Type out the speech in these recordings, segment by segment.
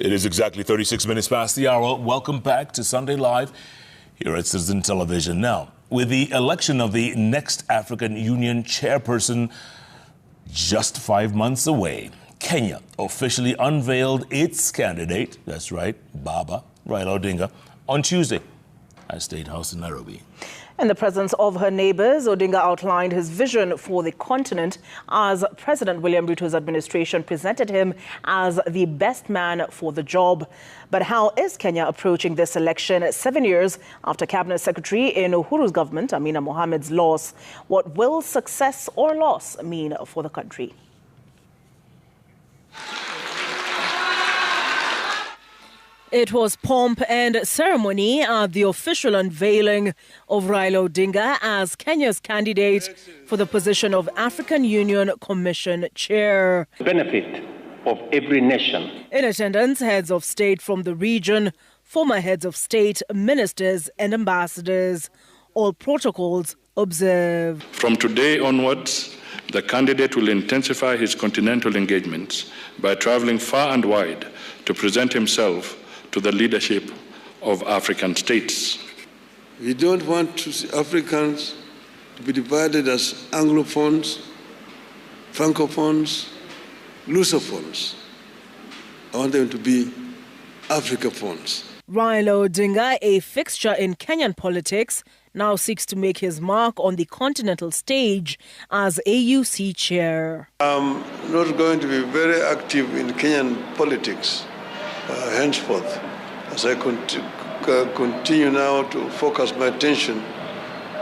It is exactly 36 minutes past the hour. Welcome back to Sunday Live here at Citizen Television. Now, with the election of the next African Union chairperson just 5 months away, Kenya officially unveiled its candidate, that's right, Baba, Raila Odinga, on Tuesday at State House in Nairobi. In the presence of her neighbors, Odinga outlined his vision for the continent as President William Ruto's administration presented him as the best man for the job. But how is Kenya approaching this election 7 years after Cabinet Secretary in Uhuru's government, Amina Mohamed's loss? What will success or loss mean for the country? It was pomp and ceremony at the official unveiling of Raila Odinga as Kenya's candidate for the position of African Union Commission Chair. Benefit of every nation. In attendance, heads of state from the region, former heads of state, ministers and ambassadors. All protocols observed. From today onwards, the candidate will intensify his continental engagements by traveling far and wide to present himself to the leadership of African states. We don't want to see Africans to be divided as Anglophones, Francophones, Lusophones. I want them to be Africophones. Raila Odinga, a fixture in Kenyan politics, now seeks to make his mark on the continental stage as AUC chair. I'm not going to be very active in Kenyan politics henceforth, as I continue now to focus my attention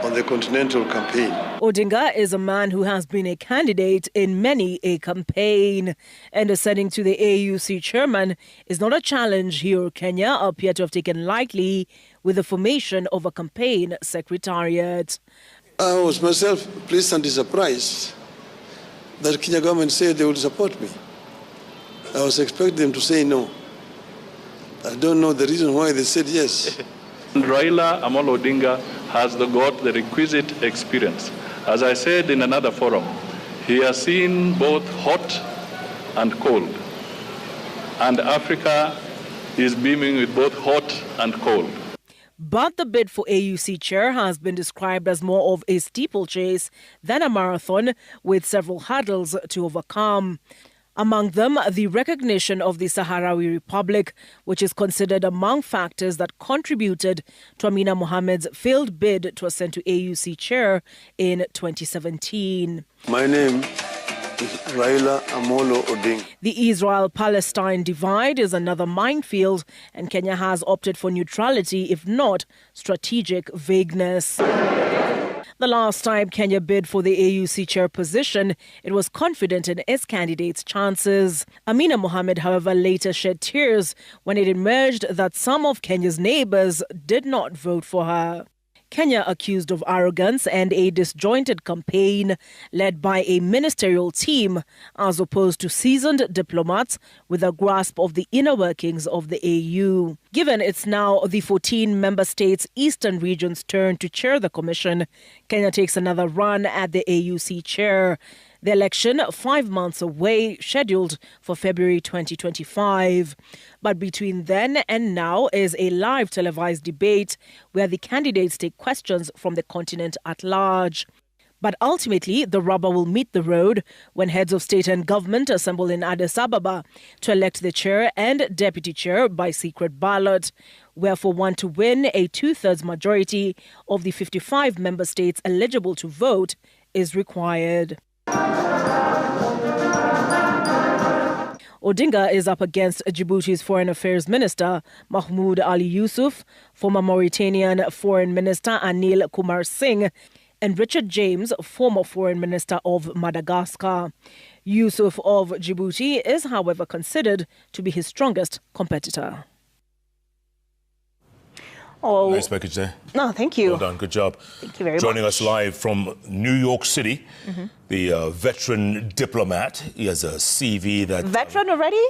on the continental campaign. Odinga is a man who has been a candidate in many a campaign, and ascending to the AUC chairman is not a challenge he or Kenya appear to have taken lightly with the formation of a campaign secretariat. I was myself pleasantly surprised that Kenya government said they would support me. I was expecting them to say no. I don't know the reason why they said yes. Raila Amolo Odinga has got the requisite experience. As I said in another forum, he has seen both hot and cold. And Africa is beaming with both hot and cold. But the bid for AUC chair has been described as more of a steeplechase than a marathon, with several hurdles to overcome. Among them, the recognition of the Sahrawi Republic, which is considered among factors that contributed to Amina Mohamed's failed bid to ascend to AUC chair in 2017. My name is Raila Amolo Odinga. The Israel-Palestine divide is another minefield, and Kenya has opted for neutrality, if not strategic vagueness. The last time Kenya bid for the AUC chair position, it was confident in its candidate's chances. Amina Mohamed, however, later shed tears when it emerged that some of Kenya's neighbors did not vote for her. Kenya accused of arrogance and a disjointed campaign led by a ministerial team, as opposed to seasoned diplomats with a grasp of the inner workings of the AU. Given it's now the 14 member states' eastern region's turn to chair the commission, Kenya takes another run at the AUC chair. The election, 5 months away, scheduled for February 2025. But between then and now is a live televised debate where the candidates take questions from the continent at large. But ultimately, the rubber will meet the road when heads of state and government assemble in Addis Ababa to elect the chair and deputy chair by secret ballot, where for one to win, a 2/3 majority of the 55 member states eligible to vote is required. Odinga is up against Djibouti's Foreign Affairs Minister Mahmoud Ali Yusuf, former Mauritanian Foreign Minister Anil Kumar Singh, and Richard James, former Foreign Minister of Madagascar. Yusuf of Djibouti is, however, considered to be his strongest competitor. Oh, nice package there. No, thank you. Well done, good job. Thank you very much. Joining us live from New York City, the veteran diplomat. He has a CV that... Veteran already?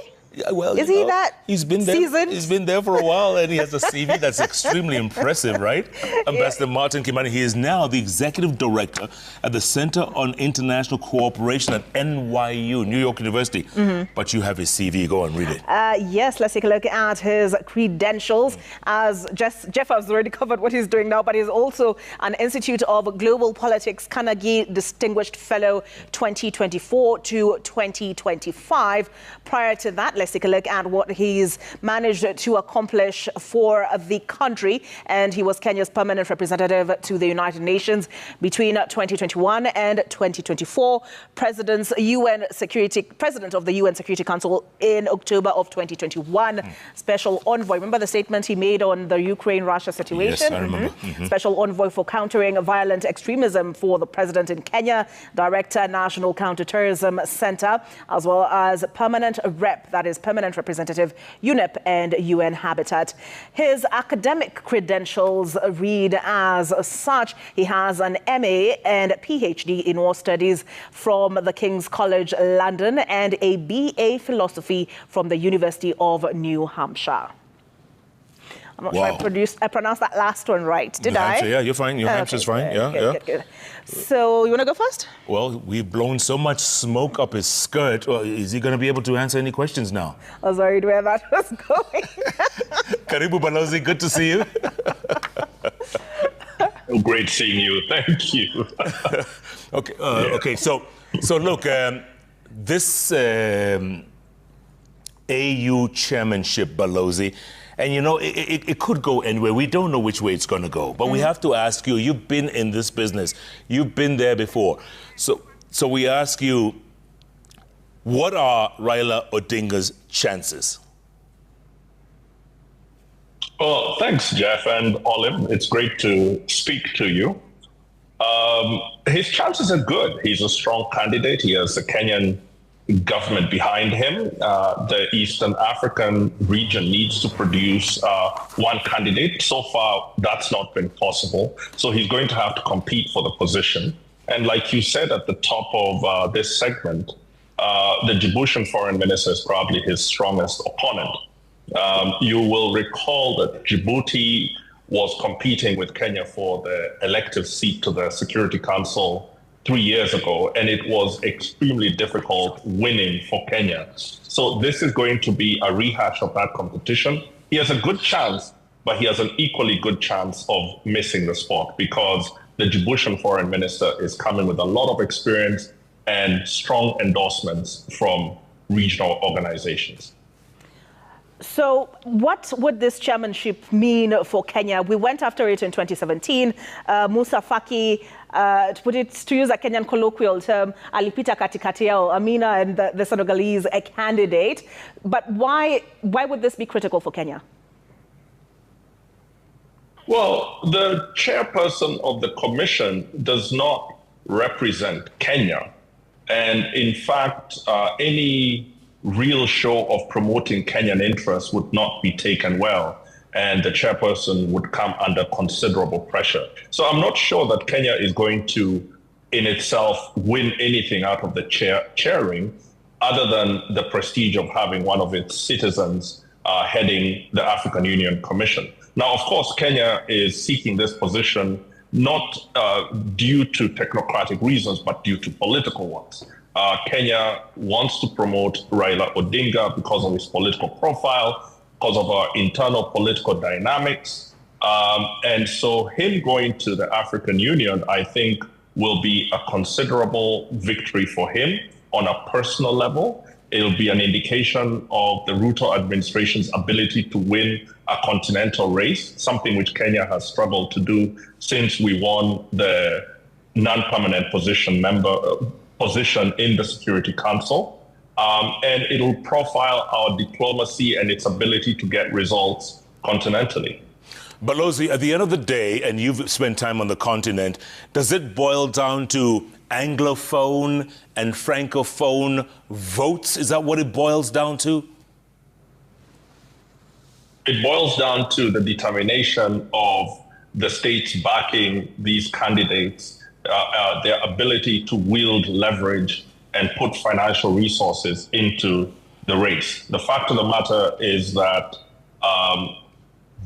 Well, is he that he's been there, seasoned? He's been there for a while, and he has a CV that's extremely impressive, right? Ambassador Martin Kimani, he is now the executive director at the Center on International Cooperation at NYU, New York University. But you have his CV. Go and read it. Yes, let's take a look at his credentials. As Jeff has already covered what he's doing now, but he's also an Institute of Global Politics Carnegie Distinguished Fellow 2024 to 2025. Prior to that, let's take a look at what he's managed to accomplish for the country. And he was Kenya's permanent representative to the United Nations between 2021 and 2024. President of the UN Security Council in October of 2021. Special envoy. Remember the statement he made on the Ukraine-Russia situation? Yes, I remember. Special envoy for countering violent extremism for the president in Kenya, Director, National Counterterrorism Center, as well as permanent rep, that is permanent representative, UNEP and UN Habitat. His academic credentials read as such. He has an MA and PhD in War Studies from the King's College London and a BA Philosophy from the University of New Hampshire. I'm not sure I pronounced that last one right. Did I? Yeah, you're fine. New Hampshire's fine. Good. So you want to go first? Well, we've blown so much smoke up his skirt. Well, is he going to be able to answer any questions now? I was worried where that was going. Karibu Balozi, good to see you. Oh, great seeing you. Thank you. Okay. Okay. So look, this AU chairmanship, Balozi, and you know, it could go anywhere. We don't know which way it's going to go, but we have to ask you. You've been in this business. You've been there before. So we ask you, what are Raila Odinga's chances? Well, thanks, Jeff and Olive. It's great to speak to you. His chances are good. He's a strong candidate. He has the Kenyan government behind him. The Eastern African region needs to produce one candidate. So far, that's not been possible. So he's going to have to compete for the position. And like you said at the top of this segment, the Djiboutian foreign minister is probably his strongest opponent. You will recall that Djibouti was competing with Kenya for the elective seat to the Security Council 3 years ago, and it was extremely difficult winning for Kenya. So this is going to be a rehash of that competition. He has a good chance, but he has an equally good chance of missing the spot because the Djiboutian foreign minister is coming with a lot of experience and strong endorsements from regional organizations. So what would this chairmanship mean for Kenya? We went after it in 2017. Musa Faki, to use a Kenyan colloquial term, alipita katikati yao, Amina and the Senegalese candidate. But why would this be critical for Kenya? Well, the chairperson of the commission does not represent Kenya. And in fact, any real show of promoting Kenyan interests would not be taken well, and the chairperson would come under considerable pressure. So I'm not sure that Kenya is going to, in itself, win anything out of the chairing, other than the prestige of having one of its citizens heading the African Union Commission. Now, of course, Kenya is seeking this position not due to technocratic reasons, but due to political ones. Kenya wants to promote Raila Odinga because of his political profile, because of our internal political dynamics. And so him going to the African Union, I think, will be a considerable victory for him on a personal level. It'll be an indication of the Ruto administration's ability to win a continental race, something which Kenya has struggled to do since we won the non-permanent position in the Security Council. And it'll profile our diplomacy and its ability to get results continentally. Balozi, at the end of the day, and you've spent time on the continent, does it boil down to Anglophone and Francophone votes? Is that what it boils down to? It boils down to the determination of the states backing these candidates, their ability to wield leverage and put financial resources into the race. The fact of the matter is that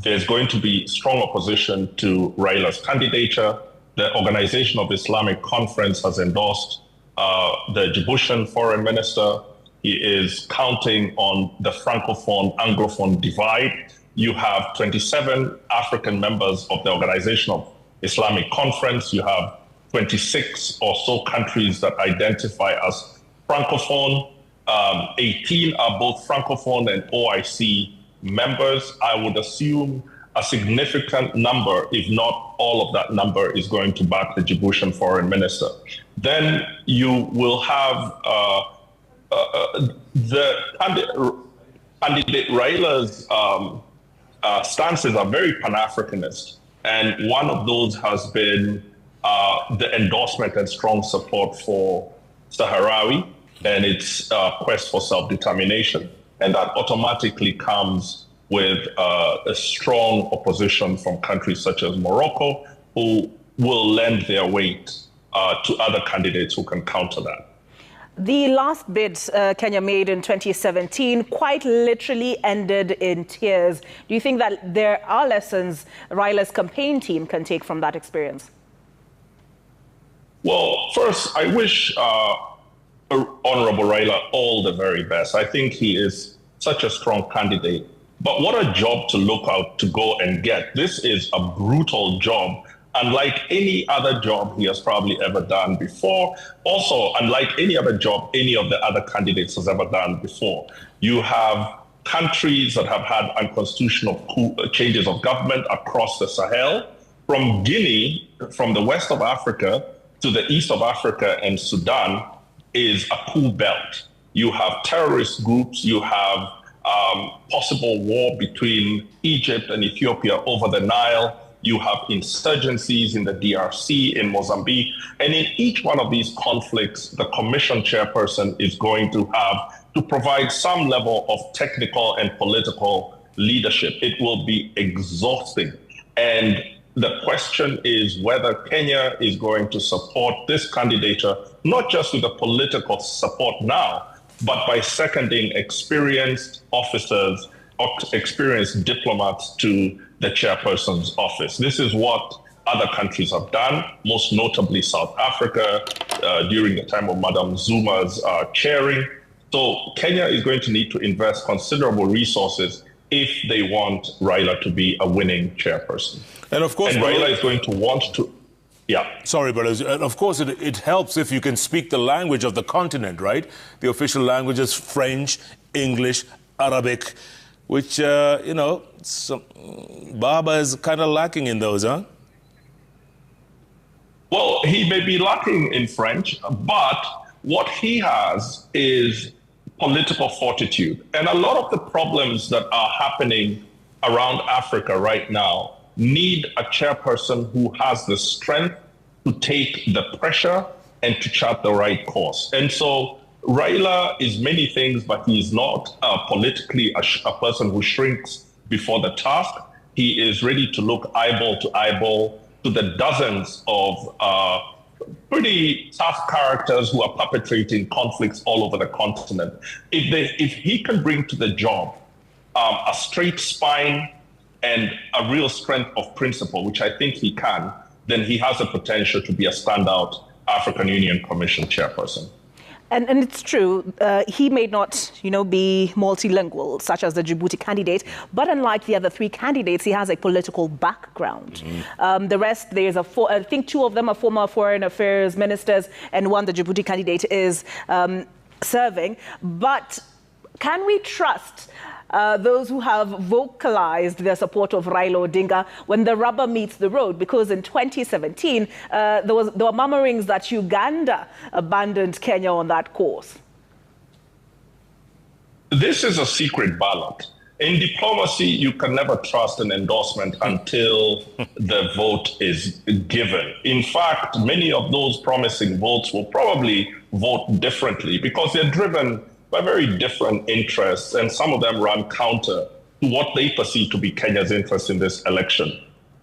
there's going to be strong opposition to Raila's candidature. The Organization of Islamic Conference has endorsed the Djiboutian foreign minister. He is counting on the Francophone-Anglophone divide. You have 27 African members of the Organization of Islamic Conference. You have 26 or so countries that identify as Francophone. 18 are both Francophone and OIC members. I would assume a significant number, if not all of that number, is going to back the Djiboutian foreign minister. Then you will have the candidate Raila's stances are very Pan-Africanist. And one of those has been the endorsement and strong support for Sahrawi and its quest for self-determination. And that automatically comes with a strong opposition from countries such as Morocco, who will lend their weight to other candidates who can counter that. The last bid Kenya made in 2017 quite literally ended in tears. Do you think that there are lessons Raila's campaign team can take from that experience? Well, first, I wish Honorable Raila all the very best. I think he is such a strong candidate. But what a job to look out to go and get. This is a brutal job, unlike any other job he has probably ever done before. Also, unlike any other job any of the other candidates has ever done before. You have countries that have had unconstitutional changes of government across the Sahel, from Guinea, from the west of Africa to the east of Africa and Sudan is a coup belt. You have terrorist groups, you have possible war between Egypt and Ethiopia over the Nile. You have insurgencies in the DRC, in Mozambique. And in each one of these conflicts, the commission chairperson is going to have to provide some level of technical and political leadership. It will be exhausting. And the question is whether Kenya is going to support this candidature, not just with the political support now, but by seconding experienced officers or experienced diplomats to the chairperson's office. This is what other countries have done, most notably South Africa during the time of Madam Zuma's chairing. So Kenya is going to need to invest considerable resources if they want Raila to be a winning chairperson. And of course, Raila is going to want to. Yeah. Sorry, brothers. And of course, it helps if you can speak the language of the continent, right? The official language is French, English, Arabic, which, Baba is kind of lacking in those, huh? Well, he may be lacking in French, but what he has is political fortitude. And a lot of the problems that are happening around Africa right now need a chairperson who has the strength to take the pressure and to chart the right course. And so Raila is many things, but he is not politically a person who shrinks before the task. He is ready to look eyeball to eyeball to the dozens of pretty tough characters who are perpetrating conflicts all over the continent. If he can bring to the job a straight spine and a real strength of principle, which I think he can, then he has the potential to be a standout African Union Commission chairperson. And it's true, he may not, be multilingual, such as the Djibouti candidate, but unlike the other three candidates, he has a political background. The rest, I think two of them are former foreign affairs ministers, and one, the Djibouti candidate, is serving. But can we trust those who have vocalized their support of Raila Odinga when the rubber meets the road? Because in 2017, there were murmurings that Uganda abandoned Kenya on that course. This is a secret ballot. In diplomacy, you can never trust an endorsement until the vote is given. In fact, many of those promising votes will probably vote differently because they're driven by very different interests, and some of them run counter to what they perceive to be Kenya's interest in this election.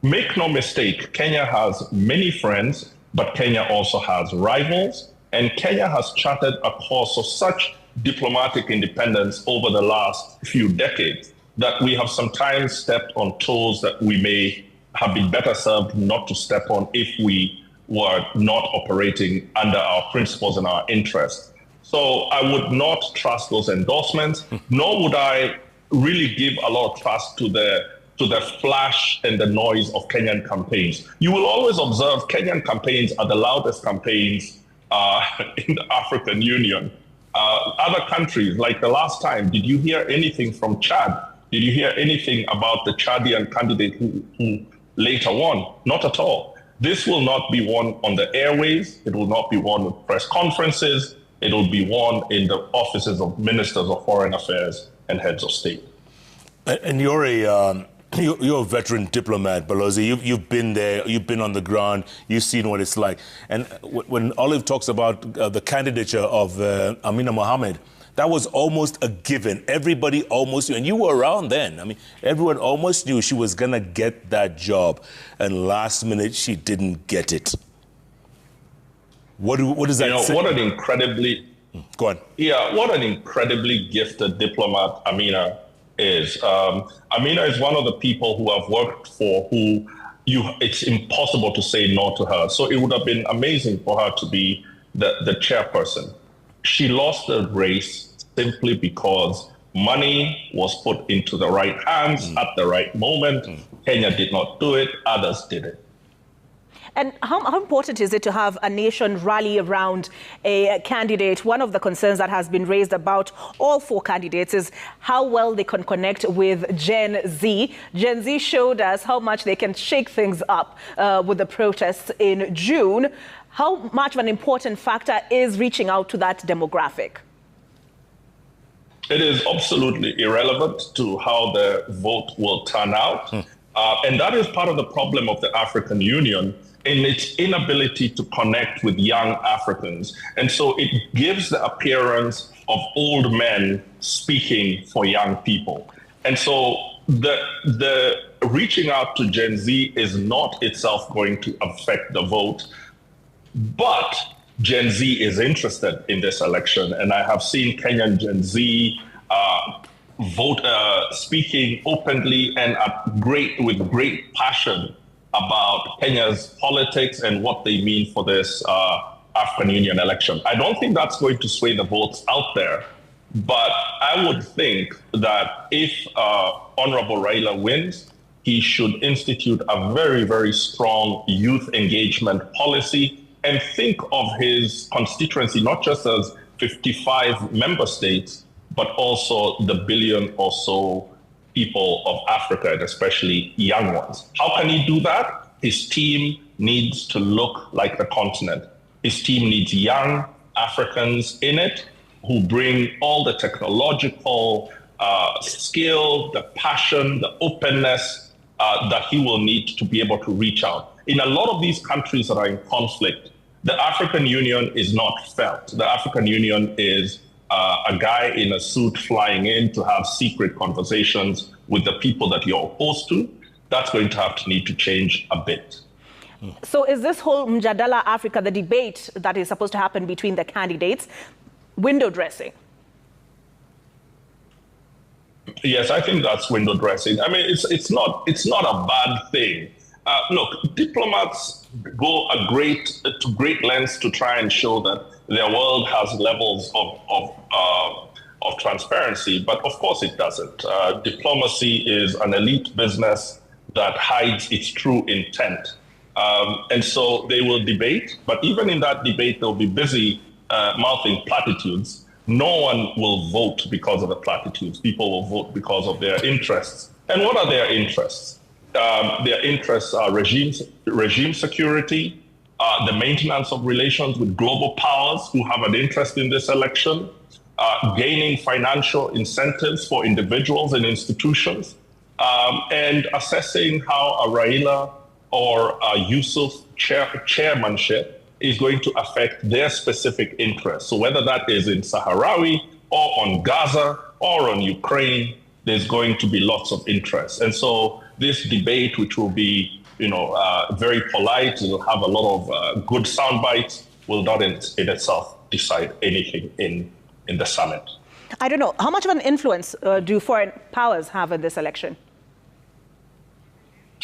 Make no mistake, Kenya has many friends, but Kenya also has rivals, and Kenya has charted a course of such diplomatic independence over the last few decades, that we have sometimes stepped on toes that we may have been better served not to step on if we were not operating under our principles and our interests. So I would not trust those endorsements, nor would I really give a lot of trust to the flash and the noise of Kenyan campaigns. You will always observe Kenyan campaigns are the loudest campaigns in the African Union. Other countries, like the last time, did you hear anything from Chad? Did you hear anything about the Chadian candidate who later won? Not at all. This will not be won on the airways. It will not be won with press conferences. It will be won in the offices of ministers of foreign affairs and heads of state. And you're a veteran diplomat, Balozi. You've been there. You've been on the ground. You've seen what it's like. And when Olive talks about the candidature of Amina Mohammed, that was almost a given. Everybody almost knew, and you were around then. I mean, everyone almost knew she was going to get that job. And last minute, she didn't get it. What does that say? What an incredibly... Go on. Yeah, what an incredibly gifted diplomat Amina is. Amina is one of the people who I've worked for it's impossible to say no to her. So it would have been amazing for her to be the chairperson. She lost the race simply because money was put into the right hands at the right moment. Kenya did not do it, others did it. And how important is it to have a nation rally around a candidate? One of the concerns that has been raised about all four candidates is how well they can connect with Gen Z. Gen Z showed us how much they can shake things up with the protests in June. How much of an important factor is reaching out to that demographic? It is absolutely irrelevant to how the vote will turn out. And that is part of the problem of the African Union in its inability to connect with young Africans. And so it gives the appearance of old men speaking for young people. And so the reaching out to Gen Z is not itself going to affect the vote. But Gen Z is interested in this election, and I have seen Kenyan Gen Z speaking openly and with great passion about Kenya's politics and what they mean for this African Union election. I don't think that's going to sway the votes out there, but I would think that if Honorable Raila wins, he should institute a very, very strong youth engagement policy and think of his constituency not just as 55 member states, but also the billion or so people of Africa, and especially young ones. How can he do that? His team needs to look like the continent. His team needs young Africans in it who bring all the technological skill, the passion, the openness that he will need to be able to reach out. In a lot of these countries that are in conflict, the African Union is not felt. The African Union is a guy in a suit flying in to have secret conversations with the people that you're opposed to. That's going to need to change a bit. So is this whole Mjadala Africa, the debate that is supposed to happen between the candidates, window dressing? Yes, I think that's window dressing. I mean, it's not a bad thing. Look, diplomats go to great lengths to try and show that their world has levels of transparency, but of course it doesn't. Diplomacy is an elite business that hides its true intent. And so they will debate, but even in that debate, they'll be busy mouthing platitudes. No one will vote because of the platitudes. People will vote because of their interests. And what are their interests? Their interests are regime security, the maintenance of relations with global powers who have an interest in this election, gaining financial incentives for individuals and institutions, and assessing how a Raila or a Yusuf chairmanship is going to affect their specific interests. So whether that is in Sahrawi or on Gaza or on Ukraine, there's going to be lots of interest. And so this debate, which will be, very polite, will have a lot of good sound bites, will not in itself decide anything in in the summit. I don't know. How much of an influence do foreign powers have in this election?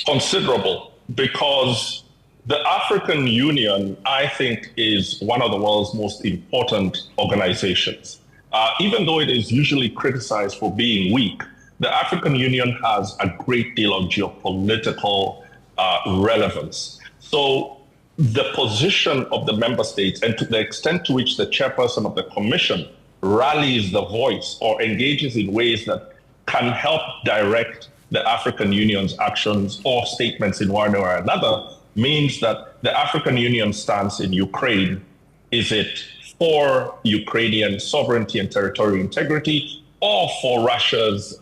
Considerable, because the African Union, I think, is one of the world's most important organizations. Even though it is usually criticized for being weak, the African Union has a great deal of geopolitical relevance. So the position of the member states, and to the extent to which the chairperson of the commission rallies the voice or engages in ways that can help direct the African Union's actions or statements in one or another, means that the African Union stance in Ukraine, is it for Ukrainian sovereignty and territorial integrity, or for Russia's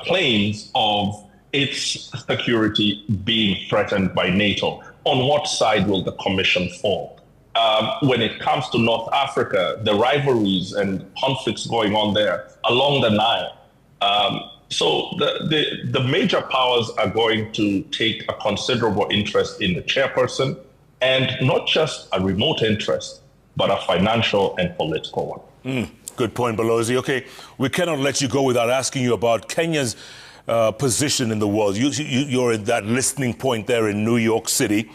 claims of its security being threatened by NATO? On what side will the commission fall? When it comes to North Africa, the rivalries and conflicts going on there along the Nile. So the major powers are going to take a considerable interest in the chairperson, and not just a remote interest, but a financial and political one. Good point, Balozi. Okay, we cannot let you go without asking you about Kenya's position in the world. You're at that listening point there in New York City.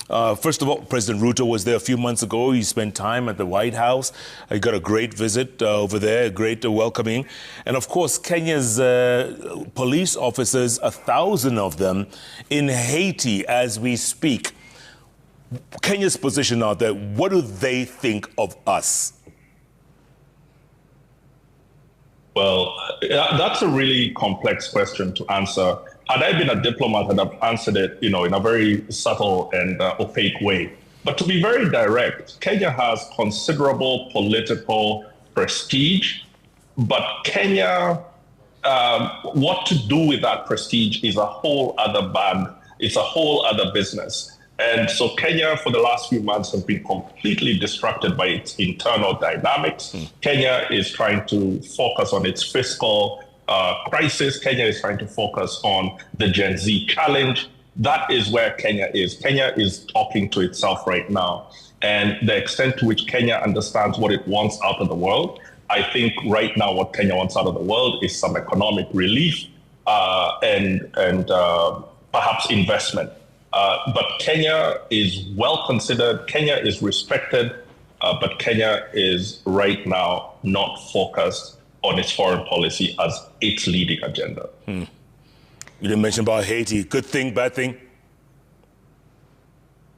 First of all, President Ruto was there a few months ago. He spent time at the White House. He got a great visit over there, a great welcoming. And of course, Kenya's police officers, 1,000 of them, in Haiti as we speak. Kenya's position out there, what do they think of us? Well, that's a really complex question to answer. Had I been a diplomat, I'd have answered it, in a very subtle and opaque way. But to be very direct, Kenya has considerable political prestige, but Kenya, what to do with that prestige is a whole other bag. It's a whole other business. And so Kenya, for the last few months, has been completely distracted by its internal dynamics. Kenya is trying to focus on its fiscal crisis. Kenya is trying to focus on the Gen Z challenge. That is where Kenya is. Kenya is talking to itself right now. And the extent to which Kenya understands what it wants out of the world, I think right now what Kenya wants out of the world is some economic relief and perhaps investment. But Kenya is well considered. Kenya is respected, but Kenya is right now not focused on its foreign policy as its leading agenda. You didn't mention about Haiti. Good thing, bad thing?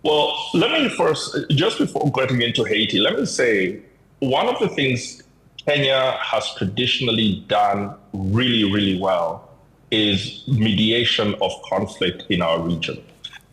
Well, let me first, just before getting into Haiti, let me say one of the things Kenya has traditionally done really, really well is mediation of conflict in our region.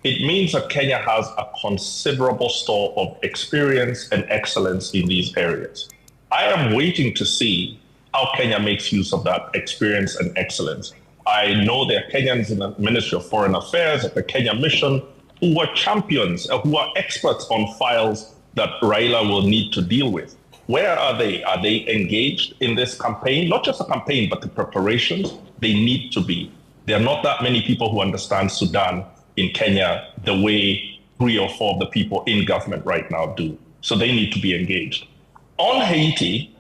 It means that Kenya has a considerable store of experience and excellence in these areas. I am waiting to see how Kenya makes use of that experience and excellence. I know there are Kenyans in the Ministry of Foreign Affairs, at the Kenya Mission, who are champions, who are experts on files that Raila will need to deal with. Where are they? Are they engaged in this campaign? Not just a campaign, but the preparations. They need to be. There are not that many people who understand Sudan in Kenya the way 3 or 4 of the people in government right now do. So they need to be engaged. On Haiti,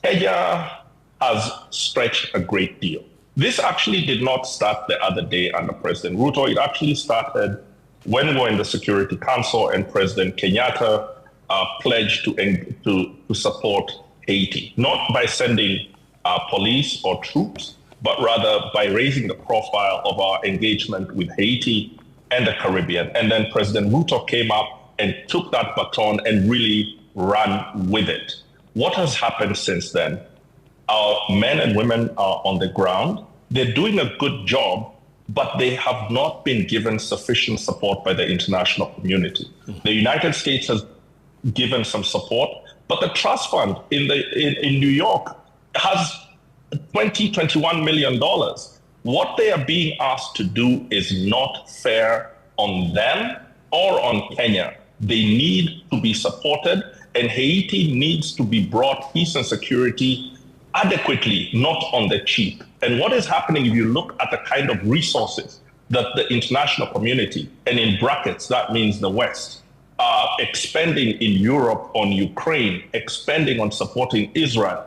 Kenya has stretched a great deal. This actually did not start the other day under President Ruto. It actually started when we were in the Security Council and President Kenyatta pledged to support Haiti, not by sending police or troops, but rather by raising the profile of our engagement with Haiti and the Caribbean. And then President Ruto came up and took that baton and really ran with it. What has happened since then? Our men and women are on the ground. They're doing a good job, but they have not been given sufficient support by the international community. The United States has given some support, but the trust fund in New York has $21 million. What they are being asked to do is not fair on them or on Kenya. They need to be supported, and Haiti needs to be brought peace and security adequately, not on the cheap. And what is happening, if you look at the kind of resources that the international community, and in brackets, that means the West, expending in Europe on Ukraine, expending on supporting Israel,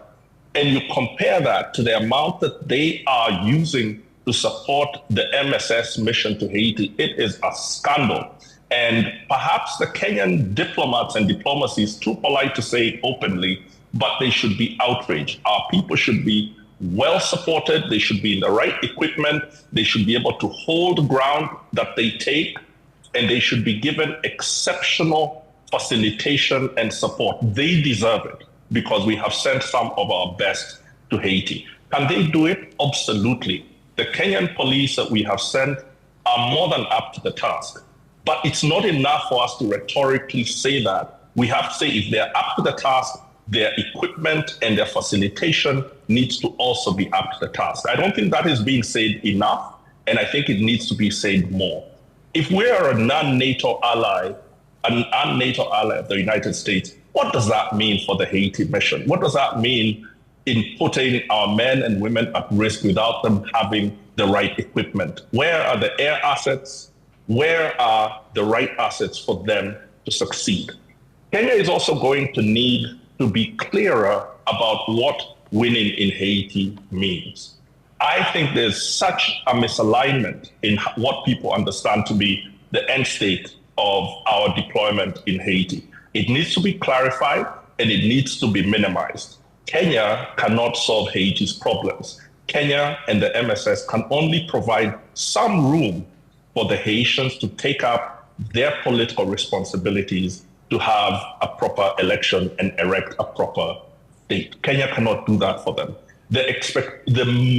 and you compare that to the amount that they are using to support the MSS mission to Haiti, it is a scandal. And perhaps the Kenyan diplomats and diplomacy is too polite to say it openly, but they should be outraged. Our people should be well supported. They should be in the right equipment. They should be able to hold ground that they take, and they should be given exceptional facilitation and support. They deserve it because we have sent some of our best to Haiti. Can they do it? Absolutely. The Kenyan police that we have sent are more than up to the task. But it's not enough for us to rhetorically say that. We have to say if they're up to the task, their equipment and their facilitation needs to also be up to the task. I don't think that is being said enough, and I think it needs to be said more. If we are a non-NATO ally, of the United States, what does that mean for the Haiti mission? What does that mean in putting our men and women at risk without them having the right equipment? Where are the air assets? Where are the right assets for them to succeed? Kenya is also going to need to be clearer about what winning in Haiti means. I think there's such a misalignment in what people understand to be the end state of our deployment in Haiti. It needs to be clarified and it needs to be minimized. Kenya cannot solve Haiti's problems. Kenya and the MSS can only provide some room for the Haitians to take up their political responsibilities to have a proper election and erect a proper state. Kenya cannot do that for them. The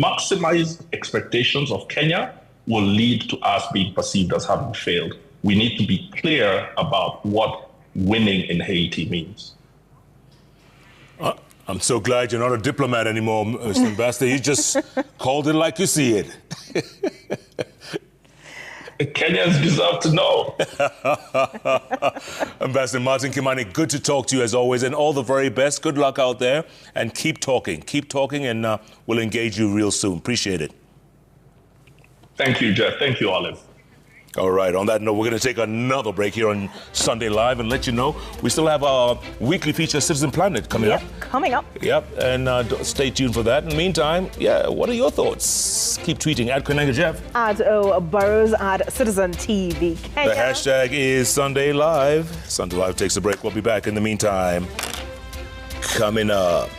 maximized expectations of Kenya will lead to us being perceived as having failed. We need to be clear about what winning in Haiti means. I'm so glad you're not a diplomat anymore, Mr. Ambassador. You just called it like you see it. Kenyans deserve to know. Ambassador Martin Kimani, good to talk to you as always, and all the very best. Good luck out there, and keep talking, and we'll engage you real soon. Appreciate it. Thank you, Jeff. Thank you, Olive. All right, on that note, we're going to take another break here on Sunday Live and let you know we still have our weekly feature, Citizen Planet, coming up. Coming up. Yep, and stay tuned for that. In the meantime, what are your thoughts? Keep tweeting at Kananga Jeff. At O Burrows, at Citizen TV Kenya. The hashtag is Sunday Live. Sunday Live takes a break. We'll be back in the meantime. Coming up.